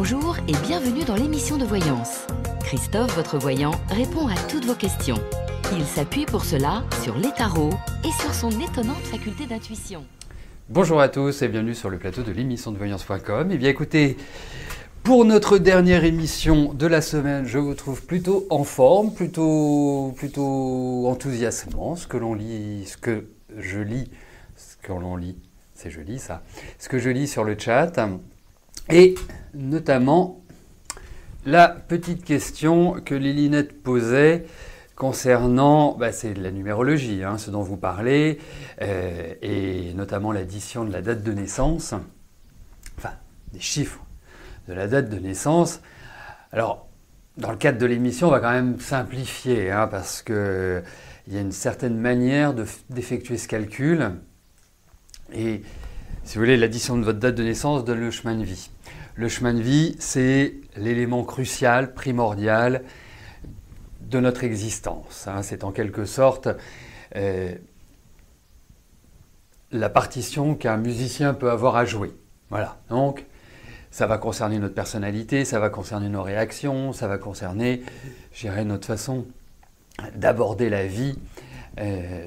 Bonjour et bienvenue dans l'émission de voyance. Christophe, votre voyant, répond à toutes vos questions. Il s'appuie pour cela sur les tarots et sur son étonnante faculté d'intuition. Bonjour à tous et bienvenue sur le plateau de l'émission de voyance.com. Eh bien écoutez, pour notre dernière émission de la semaine, je vous trouve plutôt en forme, plutôt enthousiasmant. Ce que je lis, c'est joli ça, ce que je lis sur le chat. Et notamment la petite question que Lilinette posait concernant, c'est de la numérologie, ce dont vous parlez, et notamment l'addition de la date de naissance, enfin des chiffres de la date de naissance. Alors, dans le cadre de l'émission, on va quand même simplifier, parce qu'il y a une certaine manière d'effectuer ce calcul. Et si vous voulez, l'addition de votre date de naissance donne le chemin de vie. Le chemin de vie, c'est l'élément crucial, primordial de notre existence. C'est en quelque sorte la partition qu'un musicien peut avoir à jouer. Voilà. Donc, ça va concerner notre personnalité, ça va concerner nos réactions, ça va concerner, je dirais, notre façon d'aborder la vie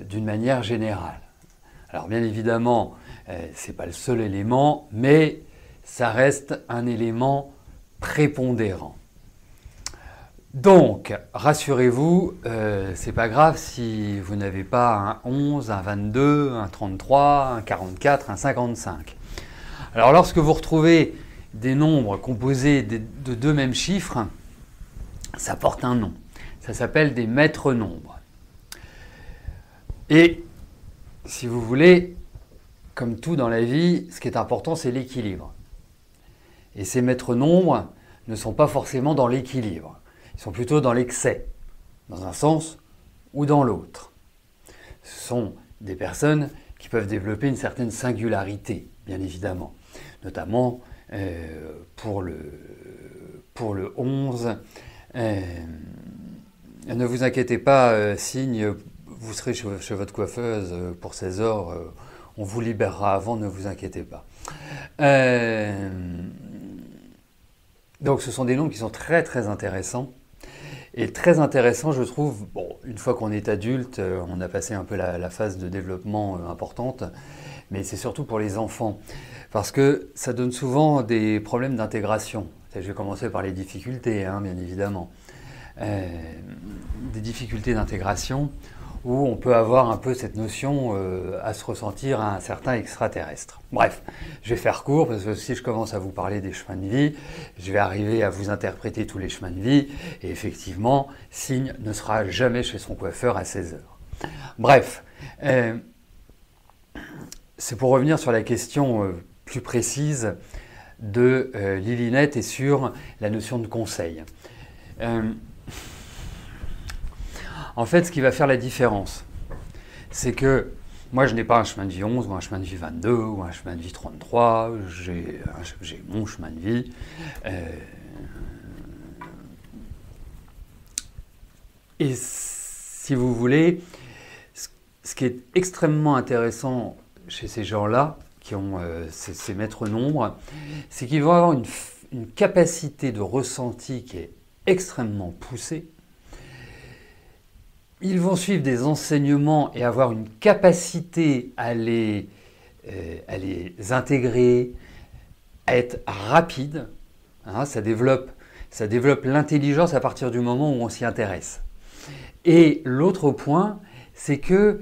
d'une manière générale. Alors, bien évidemment, ce n'est pas le seul élément, mais ça reste un élément prépondérant. Donc, rassurez-vous, c'est pas grave si vous n'avez pas un 11, un 22, un 33, un 44, un 55. Alors, lorsque vous retrouvez des nombres composés de deux mêmes chiffres, ça porte un nom. Ça s'appelle des maîtres nombres. Et, si vous voulez, comme tout dans la vie, ce qui est important, c'est l'équilibre. Et ces maîtres nombres ne sont pas forcément dans l'équilibre. Ils sont plutôt dans l'excès, dans un sens ou dans l'autre. Ce sont des personnes qui peuvent développer une certaine singularité, bien évidemment. Notamment pour le 11. Ne vous inquiétez pas, signe, vous serez chez votre coiffeuse pour 16 heures. On vous libérera avant, ne vous inquiétez pas. Donc ce sont des noms qui sont très très intéressants. Et très intéressant, je trouve, une fois qu'on est adulte, on a passé un peu la phase de développement importante, mais c'est surtout pour les enfants, parce que ça donne souvent des problèmes d'intégration. Je vais commencer par les difficultés, bien évidemment. Des difficultés d'intégration où on peut avoir un peu cette notion à se ressentir un certain extraterrestre. Bref, je vais faire court parce que si je commence à vous parler des chemins de vie, je vais arriver à vous interpréter tous les chemins de vie et effectivement, Signe ne sera jamais chez son coiffeur à 16 heures. Bref, c'est pour revenir sur la question plus précise de Lilinette et sur la notion de conseil. En fait, ce qui va faire la différence, c'est que moi, je n'ai pas un chemin de vie 11 ou un chemin de vie 22 ou un chemin de vie 33. J'ai mon chemin de vie. Et si vous voulez, ce qui est extrêmement intéressant chez ces gens-là, qui ont ces maîtres nombres, c'est qu'ils vont avoir une capacité de ressenti qui est extrêmement poussée. Ils vont suivre des enseignements et avoir une capacité à les intégrer, à être rapide. Ça développe l'intelligence à partir du moment où on s'y intéresse. Et l'autre point, c'est qu'ils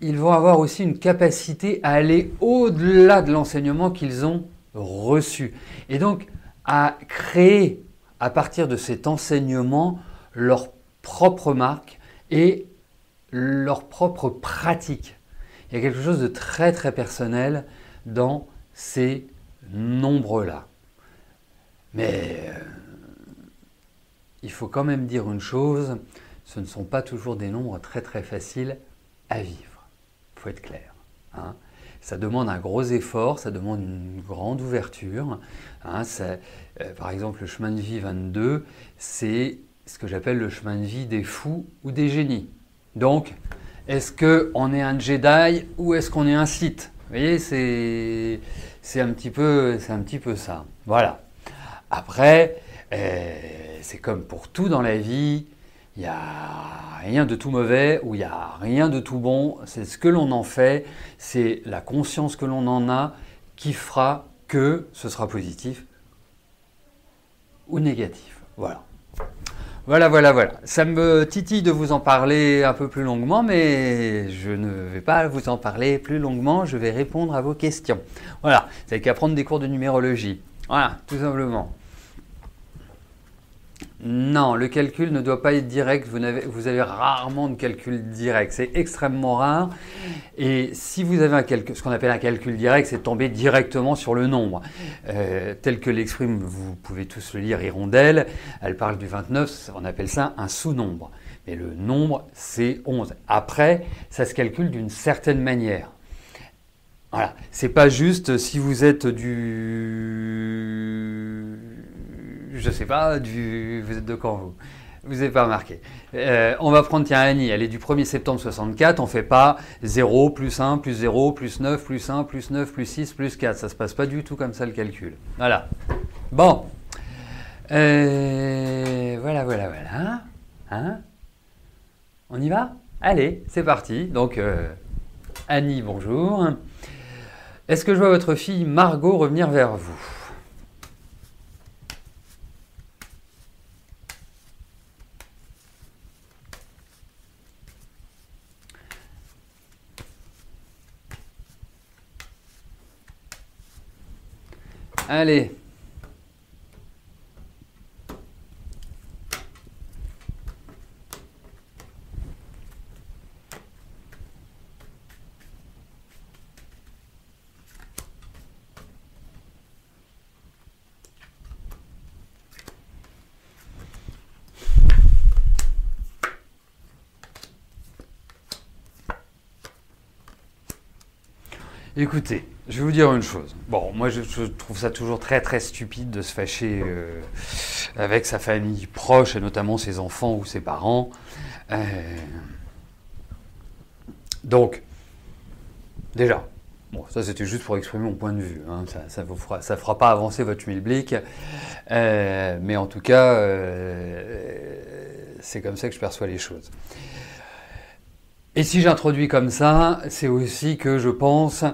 vont avoir aussi une capacité à aller au-delà de l'enseignement qu'ils ont reçu. Et donc, à créer, à partir de cet enseignement, leur propre marque, et leur propre pratique. Il y a quelque chose de très très personnel dans ces nombres-là. Mais il faut quand même dire une chose, ce ne sont pas toujours des nombres très très faciles à vivre. Il faut être clair. Ça demande un gros effort, ça demande une grande ouverture. Par exemple, le chemin de vie 22, c'est ce que j'appelle le chemin de vie des fous ou des génies. Donc, est-ce qu'on est un Jedi ou est-ce qu'on est un Sith? Vous voyez, c'est un petit peu ça. Voilà. Après, c'est comme pour tout dans la vie, il n'y a rien de tout mauvais ou il n'y a rien de tout bon. C'est ce que l'on en fait, c'est la conscience que l'on en a qui fera que ce sera positif ou négatif. Voilà. Voilà. Ça me titille de vous en parler un peu plus longuement, mais je ne vais pas vous en parler plus longuement, je vais répondre à vos questions. Voilà, vous n'avez qu'à prendre des cours de numérologie. Voilà, tout simplement. Non, le calcul ne doit pas être direct, vous avez rarement de calcul direct, c'est extrêmement rare. Et si vous avez ce qu'on appelle un calcul direct, c'est de tomber directement sur le nombre. Tel que l'exprime, vous pouvez tous le lire, Hirondelle, elle parle du 29, on appelle ça un sous-nombre. Mais le nombre, c'est 11. Après, ça se calcule d'une certaine manière. Voilà, c'est pas juste si vous êtes je sais pas, vous êtes de quand vous n'avez pas remarqué. On va prendre, tiens, Annie, elle est du 1er septembre 64, on fait pas 0, plus 1, plus 0, plus 9, plus 1, plus 9, plus 6, plus 4. Ça se passe pas du tout comme ça le calcul. Voilà. Bon. Voilà. Hein? On y va? Allez, c'est parti. Donc, Annie, bonjour. Est-ce que je vois votre fille Margot revenir vers vous? Allez. Écoutez, je vais vous dire une chose. Bon, moi je trouve ça toujours très très stupide de se fâcher avec sa famille proche et notamment ses enfants ou ses parents. Donc, déjà, bon, ça c'était juste pour exprimer mon point de vue. Hein, ça fera pas avancer votre schmilblick, mais en tout cas, c'est comme ça que je perçois les choses. Et si j'introduis comme ça, c'est aussi que je pense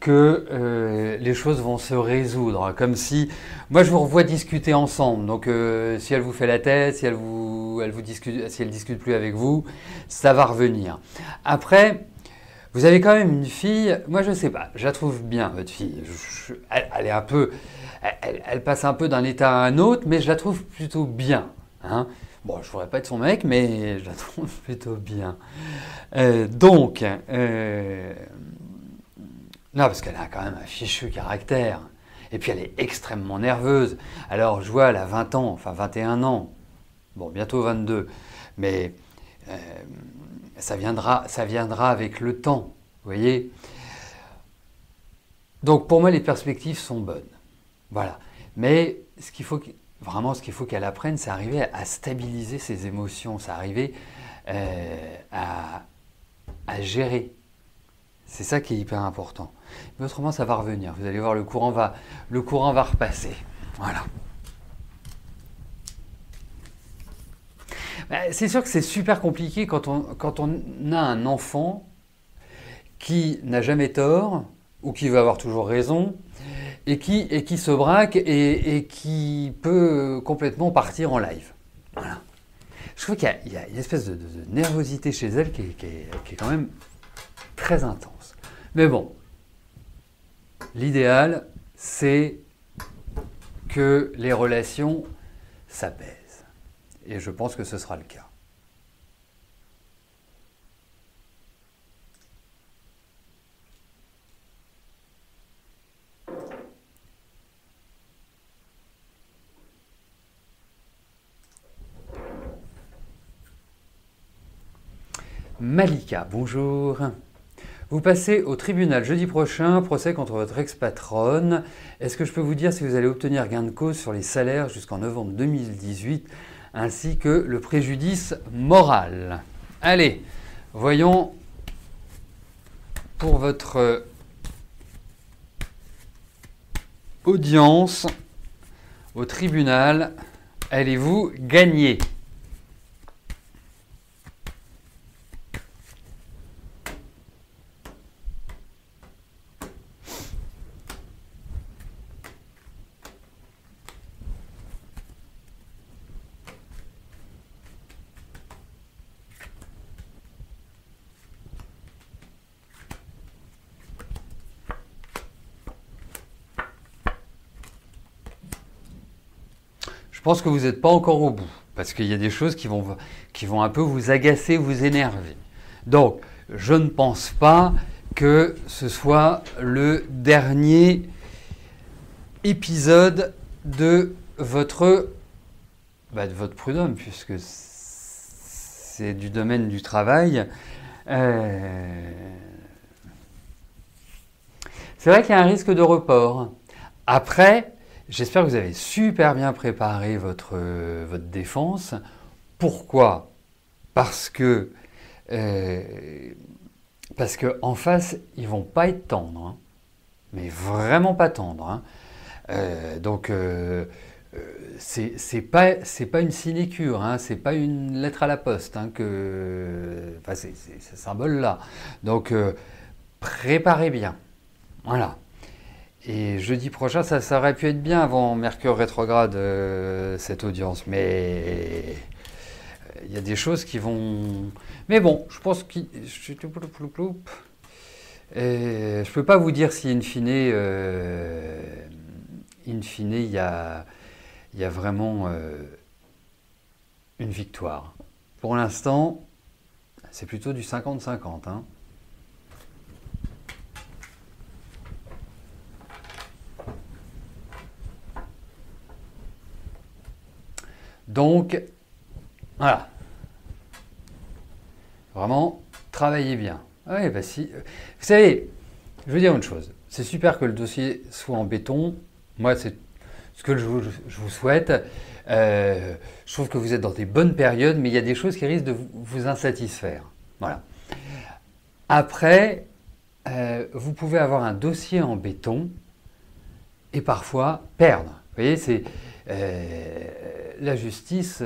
que les choses vont se résoudre. Comme si, moi je vous revois discuter ensemble. Donc si elle vous fait la tête, si elle discute plus avec vous, ça va revenir. Après, vous avez quand même une fille, moi je sais pas, je la trouve bien votre fille. Elle est un peu, elle passe un peu d'un état à un autre, mais je la trouve plutôt bien. Hein. Bon, je ne pourrais pas être son mec, mais je la trouve plutôt bien. Non, parce qu'elle a quand même un fichu caractère. Et puis elle est extrêmement nerveuse. Alors, je vois, elle a 20 ans, enfin 21 ans. Bon, bientôt 22. Mais ça viendra avec le temps, vous voyez. Donc, pour moi, les perspectives sont bonnes. Voilà. Mais ce qu'il faut qu'elle apprenne, c'est arriver à stabiliser ses émotions, c'est arriver à gérer. C'est ça qui est hyper important. Mais autrement, ça va revenir. Vous allez voir, le courant va repasser. Voilà. C'est sûr que c'est super compliqué quand on a un enfant qui n'a jamais tort ou qui veut avoir toujours raison et qui se braque et qui peut complètement partir en live. Voilà. Je trouve qu'il y a une espèce de nervosité chez elle qui est quand même très intense. Mais bon, l'idéal, c'est que les relations s'apaisent. Et je pense que ce sera le cas. Malika, bonjour. Vous passez au tribunal jeudi prochain, procès contre votre ex-patronne. Est-ce que je peux vous dire si vous allez obtenir gain de cause sur les salaires jusqu'en novembre 2018, ainsi que le préjudice moral? Allez, voyons pour votre audience. au tribunal allez-vous gagner? Je pense que vous n'êtes pas encore au bout, parce qu'il y a des choses qui vont un peu vous agacer, vous énerver. Donc, je ne pense pas que ce soit le dernier épisode de votre prud'homme, puisque c'est du domaine du travail. C'est vrai qu'il y a un risque de report. Après, j'espère que vous avez super bien préparé votre défense. Pourquoi? Parce que en face, ils vont pas être tendres, hein. Mais vraiment pas tendres, hein. Donc c'est pas une sinécure, hein, c'est pas une lettre à la poste, hein, c'est ce symbole-là. Donc préparez bien, voilà. Et jeudi prochain, ça aurait pu être bien avant Mercure rétrograde, cette audience, mais il y a des choses qui vont... Mais bon, je pense que... Je peux pas vous dire si in fine, il y a vraiment une victoire. Pour l'instant, c'est plutôt du 50-50, hein. Donc, voilà. Vraiment, travaillez bien. Oui, bah si. Vous savez, je veux dire une chose. C'est super que le dossier soit en béton. Moi, c'est ce que je vous souhaite. Je trouve que vous êtes dans des bonnes périodes, mais il y a des choses qui risquent de vous insatisfaire. Voilà. Après, vous pouvez avoir un dossier en béton et parfois perdre. Vous voyez, c'est... la justice,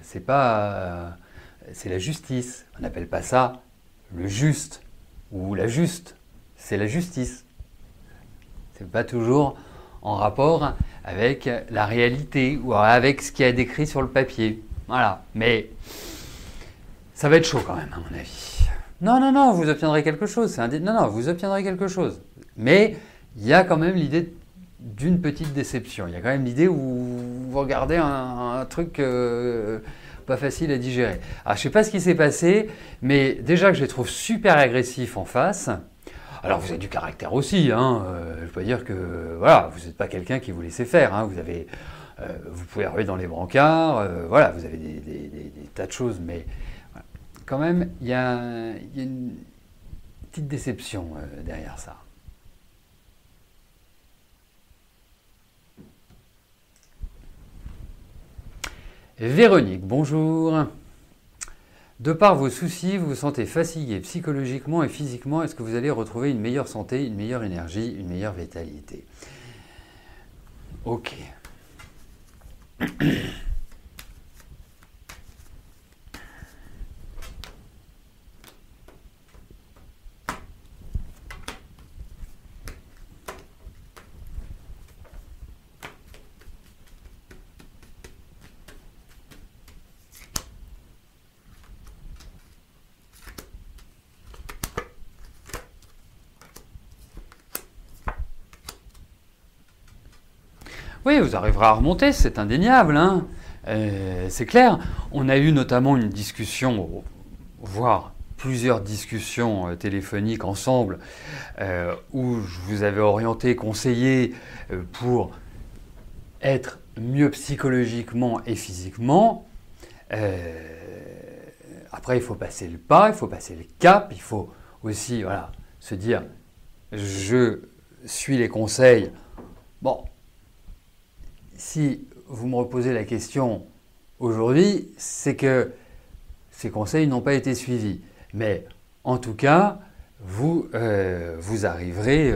c'est la justice. On n'appelle pas ça le juste ou la juste. C'est la justice. C'est pas toujours en rapport avec la réalité ou avec ce qui est décrit sur le papier. Voilà. Mais ça va être chaud quand même, à mon avis. Non, vous obtiendrez quelque chose. Non, vous obtiendrez quelque chose. Mais il y a quand même l'idée d'une petite déception. Il y a quand même l'idée où vous regardez un truc pas facile à digérer. Alors, je ne sais pas ce qui s'est passé, mais déjà que je les trouve super agressifs en face. Alors, vous avez du caractère aussi, hein. Je peux dire que voilà, vous n'êtes pas quelqu'un qui vous laissez faire, hein. Vous pouvez arriver dans les brancards, voilà, vous avez des tas de choses, mais voilà. Quand même, il y a une petite déception derrière ça. Véronique, bonjour. De par vos soucis, vous vous sentez fatigué psychologiquement et physiquement. Est-ce que vous allez retrouver une meilleure santé, une meilleure énergie, une meilleure vitalité? Ok. Oui, vous arriverez à remonter, c'est indéniable, hein. C'est clair. On a eu notamment une discussion, voire plusieurs discussions téléphoniques ensemble, où je vous avais orienté, conseillé pour être mieux psychologiquement et physiquement. Après, il faut passer le pas, il faut passer le cap, il faut aussi se dire « je suis les conseils ». Bon, si vous me reposez la question aujourd'hui, c'est que ces conseils n'ont pas été suivis. Mais en tout cas, vous arriverez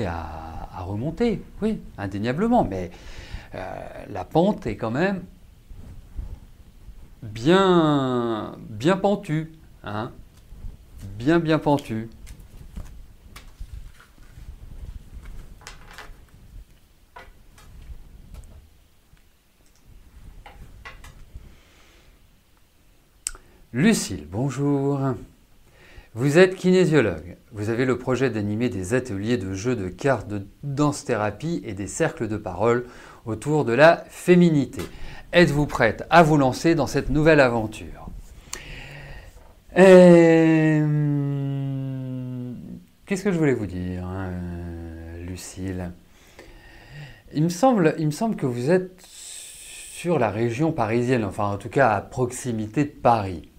à remonter, oui, indéniablement. Mais la pente est quand même bien pentue, hein, bien pentue. Lucille, bonjour. Vous êtes kinésiologue. Vous avez le projet d'animer des ateliers de jeux de cartes de danse-thérapie et des cercles de parole autour de la féminité. Êtes-vous prête à vous lancer dans cette nouvelle aventure? Qu'est-ce que je voulais vous dire, Lucille? Il me semble que vous êtes sur la région parisienne, enfin en tout cas à proximité de Paris.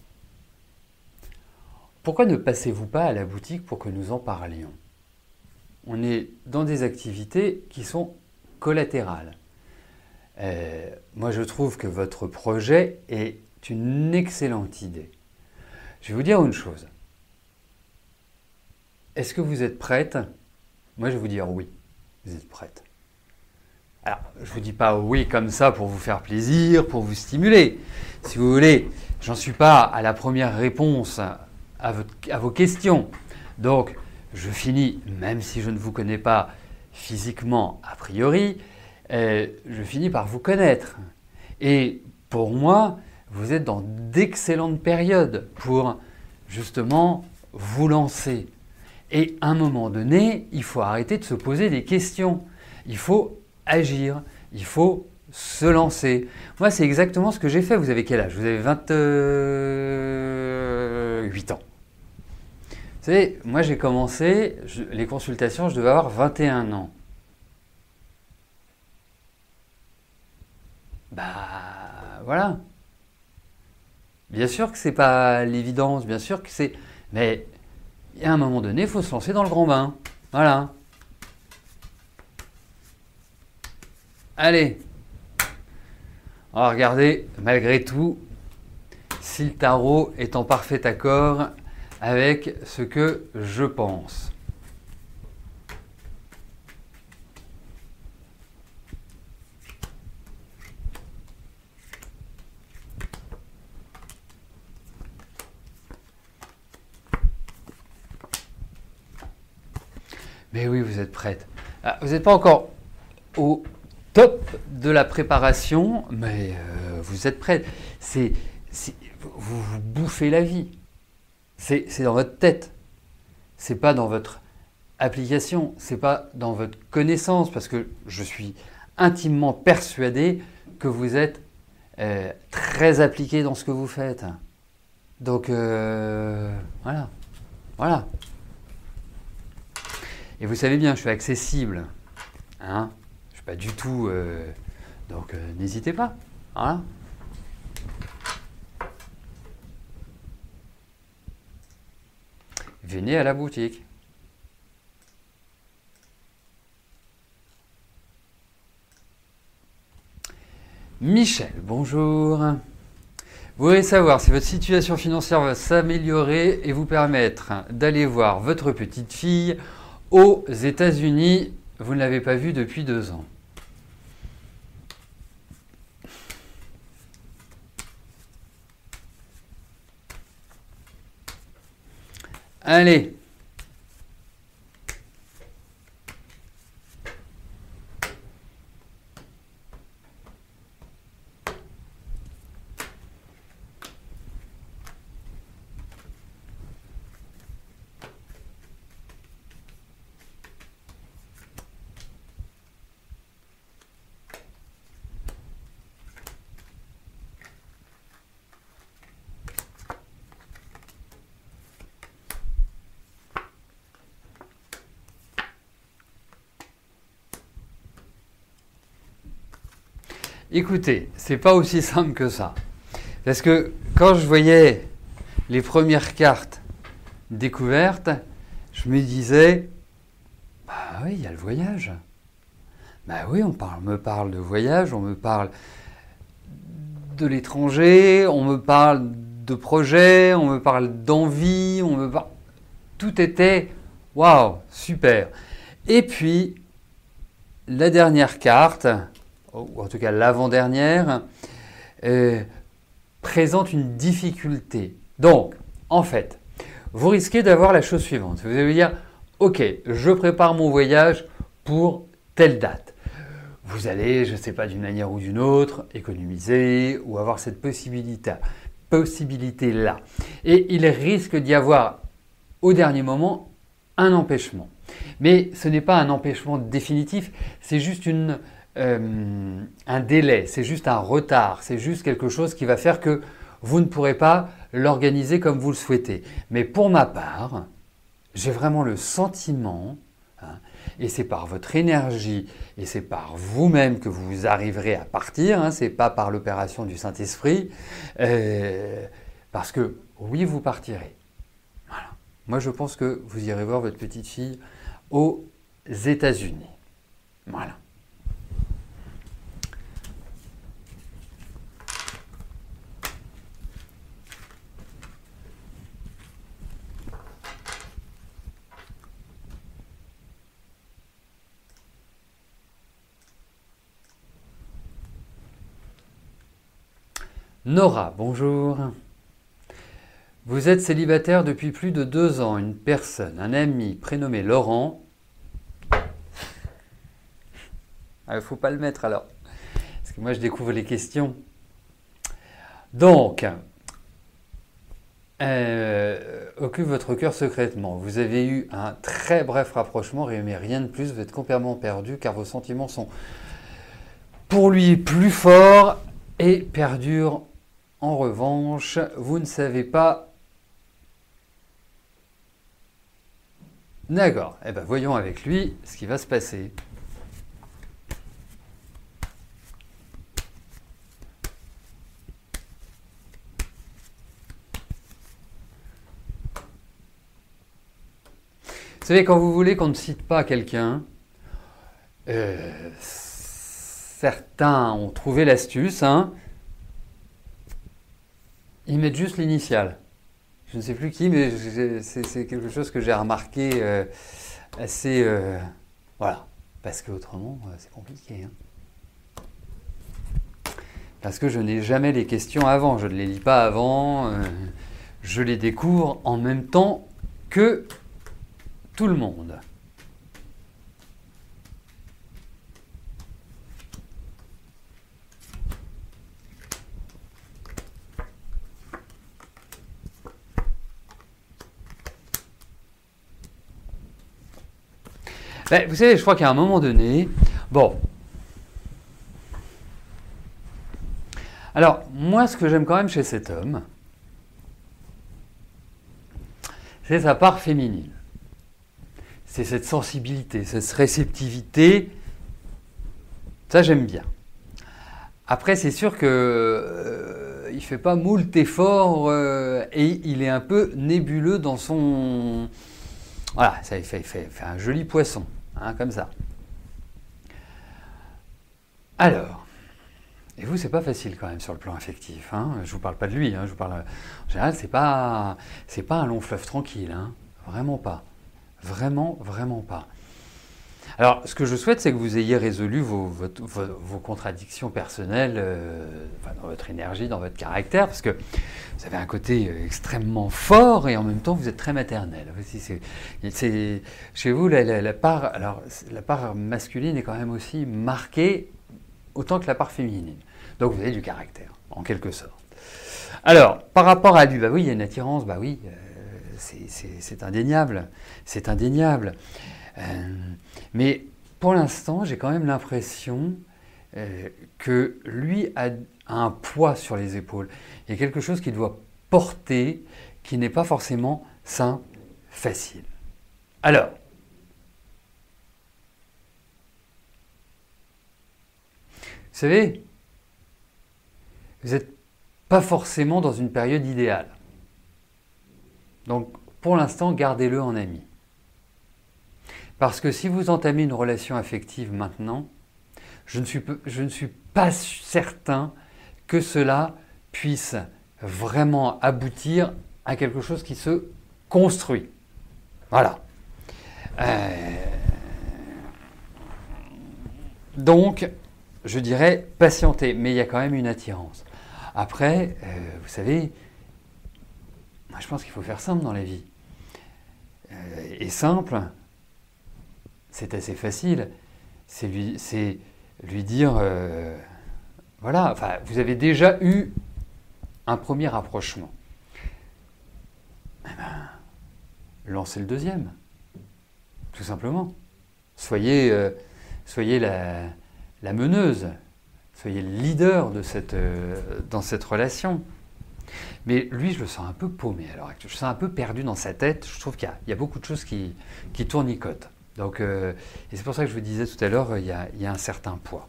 Pourquoi ne passez-vous pas à la boutique pour que nous en parlions? On est dans des activités qui sont collatérales. Moi, je trouve que votre projet est une excellente idée. Je vais vous dire une chose. Est-ce que vous êtes prête? Moi, je vais vous dire oui. Vous êtes prête. Alors, je ne vous dis pas oui comme ça pour vous faire plaisir, pour vous stimuler. Si vous voulez, j'en suis pas à la première réponse à vos questions. Donc, je finis, même si je ne vous connais pas physiquement a priori, je finis par vous connaître. Et pour moi, vous êtes dans d'excellentes périodes pour justement vous lancer. Et à un moment donné, il faut arrêter de se poser des questions. Il faut agir, il faut se lancer. Moi, c'est exactement ce que j'ai fait. Vous avez quel âge? Vous avez 28 ans. Vous savez, moi j'ai commencé les consultations, je devais avoir 21 ans. Bah voilà. Bien sûr que c'est pas l'évidence, bien sûr que c'est... Mais il y a un moment donné, il faut se lancer dans le grand bain. Voilà. Allez. On va regarder, malgré tout, si le tarot est en parfait accord avec ce que je pense. Mais oui, vous êtes prête. Ah, vous n'êtes pas encore au top de la préparation, mais vous êtes prête. Vous bouffez la vie. C'est dans votre tête. C'est pas dans votre application. C'est pas dans votre connaissance, parce que je suis intimement persuadé que vous êtes très appliqué dans ce que vous faites. Donc voilà. Voilà. Et vous savez bien, je suis accessible. Hein, je ne suis pas du tout... donc n'hésitez pas. Voilà. Venez à la boutique. Michel, bonjour. Vous voulez savoir si votre situation financière va s'améliorer et vous permettre d'aller voir votre petite fille aux États-Unis. Vous ne l'avez pas vue depuis 2 ans. Allez. Écoutez, c'est pas aussi simple que ça. Parce que quand je voyais les premières cartes découvertes, je me disais, bah oui, il y a le voyage. Bah oui, me parle de voyage, on me parle de l'étranger, on me parle de projets, on me parle d'envie, tout était waouh, super. Et puis, la dernière carte, ou en tout cas l'avant-dernière, présente une difficulté. Donc, en fait, vous risquez d'avoir la chose suivante. Vous allez dire, ok, je prépare mon voyage pour telle date. Vous allez, je ne sais pas, d'une manière ou d'une autre, économiser ou avoir cette possibilité-là. Et il risque d'y avoir, au dernier moment, un empêchement. Mais ce n'est pas un empêchement définitif, c'est juste un délai, c'est juste un retard, c'est juste quelque chose qui va faire que vous ne pourrez pas l'organiser comme vous le souhaitez. Mais pour ma part, j'ai vraiment le sentiment, et c'est par votre énergie, et c'est par vous-même que vous arriverez à partir, c'est pas par l'opération du Saint-Esprit, parce que oui, vous partirez. Voilà. Moi, je pense que vous irez voir votre petite fille aux États-Unis. Voilà. Nora, bonjour. Vous êtes célibataire depuis plus de 2 ans. Une personne, un ami prénommé Laurent. Il ne faut pas le mettre alors. Parce que moi je découvre les questions. Donc, occupe votre cœur secrètement. Vous avez eu un très bref rapprochement, mais rien de plus. Vous êtes complètement perdu car vos sentiments sont pour lui plus forts et perdurent. En revanche, vous ne savez pas. D'accord. Eh bien, voyons avec lui ce qui va se passer. Vous savez, quand vous voulez qu'on ne cite pas quelqu'un, certains ont trouvé l'astuce, ils mettent juste l'initiale. Je ne sais plus qui, mais c'est quelque chose que j'ai remarqué assez... voilà. Parce qu'autrement, c'est compliqué. Parce que je n'ai jamais les questions avant. Je ne les lis pas avant. Je les découvre en même temps que tout le monde. Ben, vous savez, je crois qu'à un moment donné, bon. Alors, moi, ce que j'aime quand même chez cet homme, c'est sa part féminine. C'est cette sensibilité, cette réceptivité. Ça, j'aime bien. Après, c'est sûr que il fait pas moult efforts et il est un peu nébuleux dans son... Voilà, ça fait un joli poisson, comme ça. Alors, et vous, c'est pas facile quand même sur le plan affectif. Je vous parle pas de lui, je vous parle... En général, c'est pas un long fleuve tranquille, vraiment pas. Vraiment, vraiment pas. Alors, ce que je souhaite, c'est que vous ayez résolu vos contradictions personnelles dans votre énergie, dans votre caractère, parce que vous avez un côté extrêmement fort et en même temps, vous êtes très maternel. Chez vous, la part masculine est quand même aussi marquée autant que la part féminine. Donc, vous avez du caractère, en quelque sorte. Alors, par rapport à lui, oui, il y a une attirance, oui, c'est indéniable. C'est indéniable. Mais pour l'instant, j'ai quand même l'impression que lui a un poids sur les épaules. Il y a quelque chose qu'il doit porter qui n'est pas forcément sain, facile. Alors, vous savez, vous n'êtes pas forcément dans une période idéale. Donc, pour l'instant, gardez-le en ami. Parce que si vous entamez une relation affective maintenant, je ne suis pas certain que cela puisse vraiment aboutir à quelque chose qui se construit. Voilà. Donc, je dirais patienter, mais il y a quand même une attirance. Après, vous savez, moi je pense qu'il faut faire simple dans la vie. Et simple, c'est assez facile. C'est lui dire, voilà, enfin, vous avez déjà eu un premier rapprochement. Eh ben, lancez le deuxième, tout simplement. Soyez la meneuse, soyez le leader dans cette relation. Mais lui, je le sens un peu paumé à l'heure actuelle. Je le sens un peu perdu dans sa tête. Je trouve qu'il y a beaucoup de choses qui tournicotent. Donc, et c'est pour ça que je vous disais tout à l'heure, il y a un certain poids.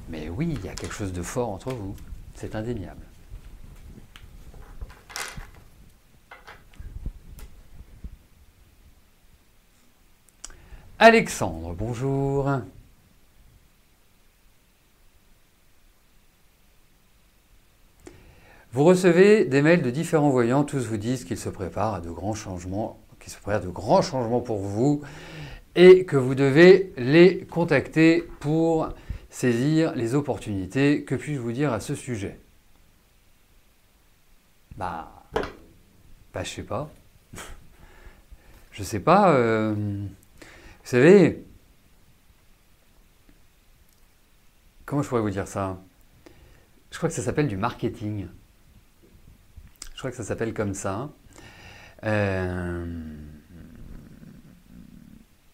Mais oui, il y a quelque chose de fort entre vous. C'est indéniable. Alexandre, bonjour. Vous recevez des mails de différents voyants, tous vous disent qu'ils se préparent à de grands changements, pour vous et que vous devez les contacter pour saisir les opportunités. Que puis-je vous dire à ce sujet? Je sais pas. Je sais pas. Vous savez, comment je pourrais vous dire ça? Je crois que ça s'appelle du marketing. Je crois que ça s'appelle comme ça.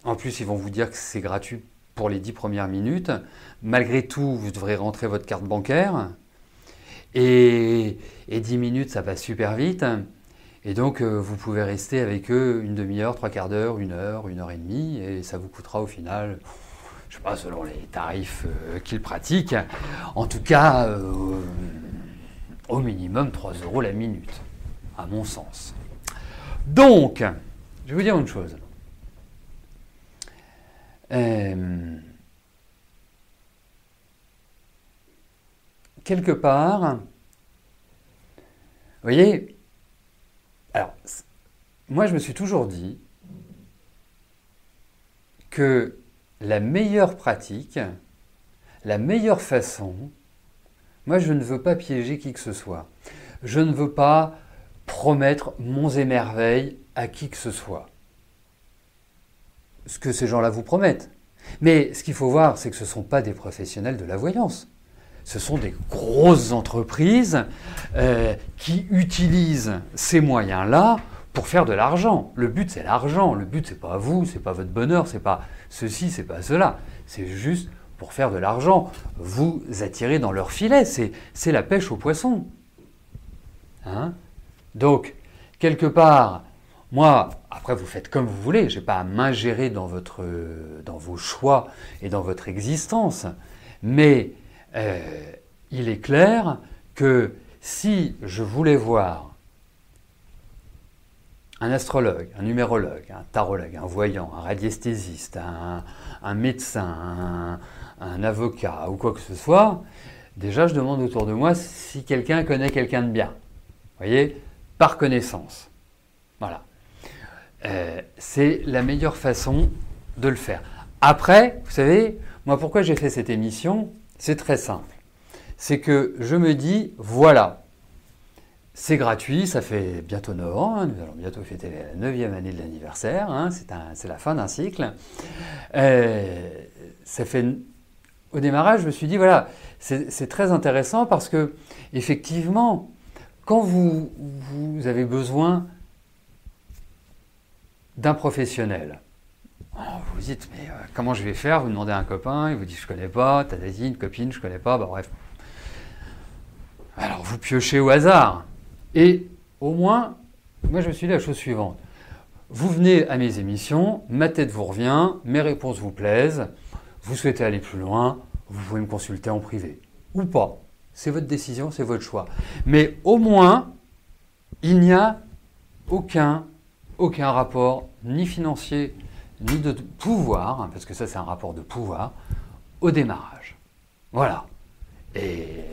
En plus, ils vont vous dire que c'est gratuit pour les 10 premières minutes. Malgré tout, vous devrez rentrer votre carte bancaire. Et 10 minutes, ça passe super vite. Et donc, vous pouvez rester avec eux une demi-heure, 3/4 d'heure, 1 heure, 1 heure et demie. Et ça vous coûtera au final, je ne sais pas, selon les tarifs qu'ils pratiquent, en tout cas, au minimum 3 € la minute, à mon sens. Donc, je vais vous dire une chose. Quelque part, vous voyez, alors, moi je me suis toujours dit que la meilleure pratique, la meilleure façon, moi je ne veux pas piéger qui que ce soit. Je ne veux pas promettre monts et merveilles à qui que ce soit. Ce que ces gens-là vous promettent. Mais ce qu'il faut voir, c'est que ce ne sont pas des professionnels de la voyance. Ce sont des grosses entreprises qui utilisent ces moyens-là pour faire de l'argent. Le but, c'est l'argent. Le but, c'est pas vous, c'est pas votre bonheur, c'est pas ceci, c'est pas cela. C'est juste pour faire de l'argent. Vous attirez dans leur filet. C'est la pêche aux poissons. Hein? Donc, quelque part, moi, après vous faites comme vous voulez, je n'ai pas à m'ingérer dans vos choix et dans votre existence, mais il est clair que si je voulais voir un astrologue, un numérologue, un tarologue, un voyant, un radiesthésiste, un médecin, un avocat ou quoi que ce soit, déjà je demande autour de moi si quelqu'un connaît quelqu'un de bien. Vous voyez, par connaissance. Voilà. C'est la meilleure façon de le faire. Après, vous savez, moi pourquoi j'ai fait cette émission, c'est très simple. C'est que je me dis, voilà, c'est gratuit, ça fait bientôt 9 ans, hein, nous allons bientôt fêter la 9e année de l'anniversaire, hein, c'est la fin d'un cycle. Ça fait, au démarrage, je me suis dit, voilà, c'est très intéressant parce que, effectivement, quand vous avez besoin d'un professionnel, vous vous dites, mais comment je vais faire? Vous demandez à un copain, il vous dit, je ne connais pas, t'as dit une copine, je ne connais pas, bah bref. Alors vous piochez au hasard. Et au moins, moi je me suis dit la chose suivante. Vous venez à mes émissions, ma tête vous revient, mes réponses vous plaisent, vous souhaitez aller plus loin, vous pouvez me consulter en privé. Ou pas. C'est votre décision, c'est votre choix. Mais au moins, il n'y a aucun rapport, ni financier, ni de pouvoir, hein, parce que ça c'est un rapport de pouvoir, au démarrage. Voilà. Et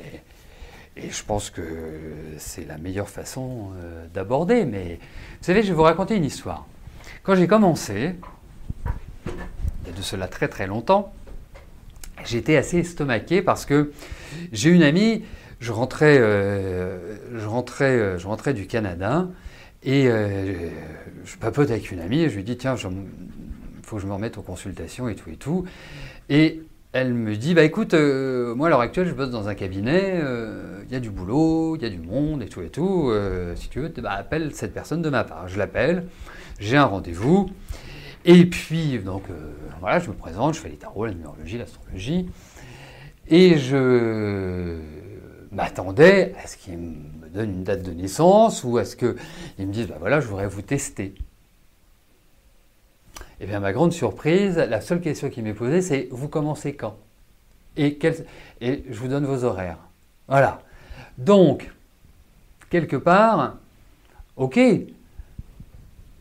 je pense que c'est la meilleure façon d'aborder. Mais vous savez, je vais vous raconter une histoire. Quand j'ai commencé, il y a de cela très très longtemps, j'étais assez estomaqué parce que j'ai une amie, je rentrais du Canada et je papote avec une amie et je lui dis tiens, il faut que je me remette aux consultations et tout et tout. Et elle me dit bah écoute, moi à l'heure actuelle je bosse dans un cabinet, il y a du boulot, il y a du monde et tout, si tu veux, bah, appelle cette personne de ma part. Je l'appelle, j'ai un rendez-vous. Et puis, donc, voilà, je me présente, je fais les tarots, la numérologie, l'astrologie. Et je m'attendais à ce qu'ils me donnent une date de naissance ou à ce qu'ils me disent, bah voilà, je voudrais vous tester. Et bien, ma grande surprise, la seule question qui m'est posée, c'est, vous commencez quand et je vous donne vos horaires. Voilà. Donc, quelque part, ok,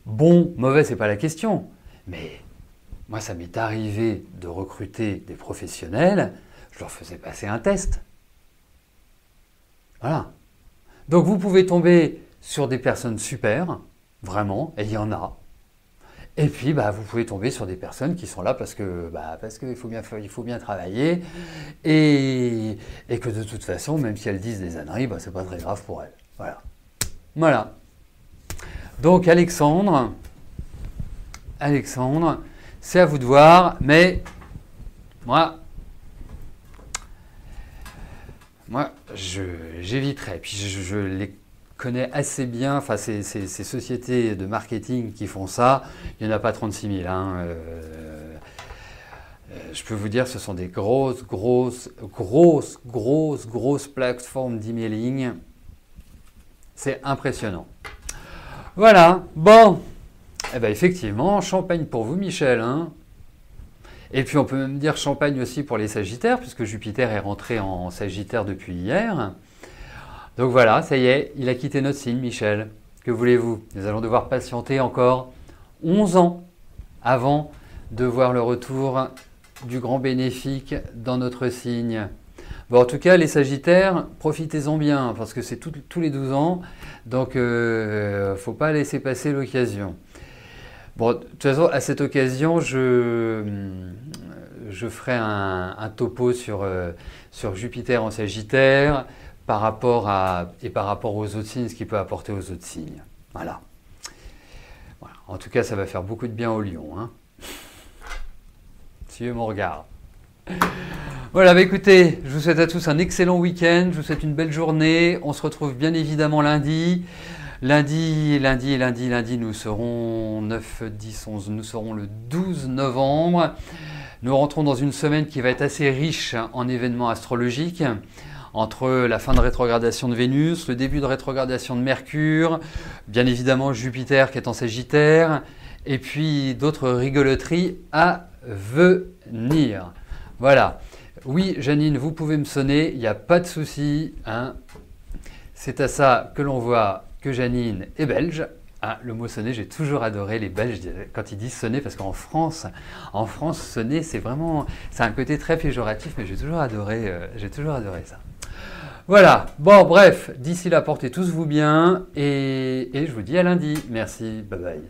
bon, mauvais, c'est pas la question. Mais moi, ça m'est arrivé de recruter des professionnels, je leur faisais passer un test. Voilà. Donc vous pouvez tomber sur des personnes super, vraiment, et il y en a. Et puis bah, vous pouvez tomber sur des personnes qui sont là parce qu'il faut bien travailler et que de toute façon, même si elles disent des âneries, bah, c'est pas très grave pour elles. Voilà. Voilà. Donc Alexandre, c'est à vous de voir, mais moi j'éviterai. Puis je les connais assez bien, enfin ces sociétés de marketing qui font ça, il n'y en a pas 36 000. Hein. Je peux vous dire, ce sont des grosses plateformes d'emailing. C'est impressionnant. Voilà, bon. Eh bien effectivement, champagne pour vous Michel. Hein. Et puis on peut même dire champagne aussi pour les Sagittaires, puisque Jupiter est rentré en Sagittaire depuis hier. Donc voilà, ça y est, il a quitté notre signe Michel. Que voulez-vous? Nous allons devoir patienter encore 11 ans avant de voir le retour du grand bénéfique dans notre signe. Bon, en tout cas, les Sagittaires, profitez-en bien, parce que c'est tous les 12 ans, donc faut pas laisser passer l'occasion. Bon, de toute façon, à cette occasion, je ferai un topo sur Jupiter en Sagittaire par rapport aux autres signes, ce qu'il peut apporter aux autres signes. Voilà. Voilà. En tout cas, ça va faire beaucoup de bien au Lion. Hein. Suivez mon regard. Voilà, bah écoutez, je vous souhaite à tous un excellent week-end, je vous souhaite une belle journée. On se retrouve bien évidemment lundi. Lundi, nous serons 9, 10, 11, nous serons le 12 novembre. Nous rentrons dans une semaine qui va être assez riche en événements astrologiques. Entre la fin de rétrogradation de Vénus, le début de rétrogradation de Mercure, bien évidemment Jupiter qui est en Sagittaire, et puis d'autres rigoloteries à venir. Voilà. Oui, Janine, vous pouvez me sonner, il n'y a pas de souci. Hein. C'est à ça que l'on voit que Janine est belge. Ah, le mot sonner, j'ai toujours adoré les Belges quand ils disent sonner, parce qu'en France, sonner, c'est un côté très péjoratif, mais j'ai toujours adoré ça. Voilà, bon bref, d'ici là, portez tous vous bien, et je vous dis à lundi. Merci, bye bye.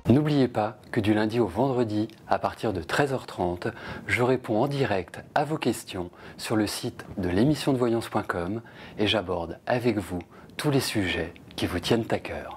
N'oubliez pas que du lundi au vendredi, à partir de 13h30, je réponds en direct à vos questions sur le site de l'émissiondevoyance.com et j'aborde avec vous tous les sujets qui vous tiennent à cœur.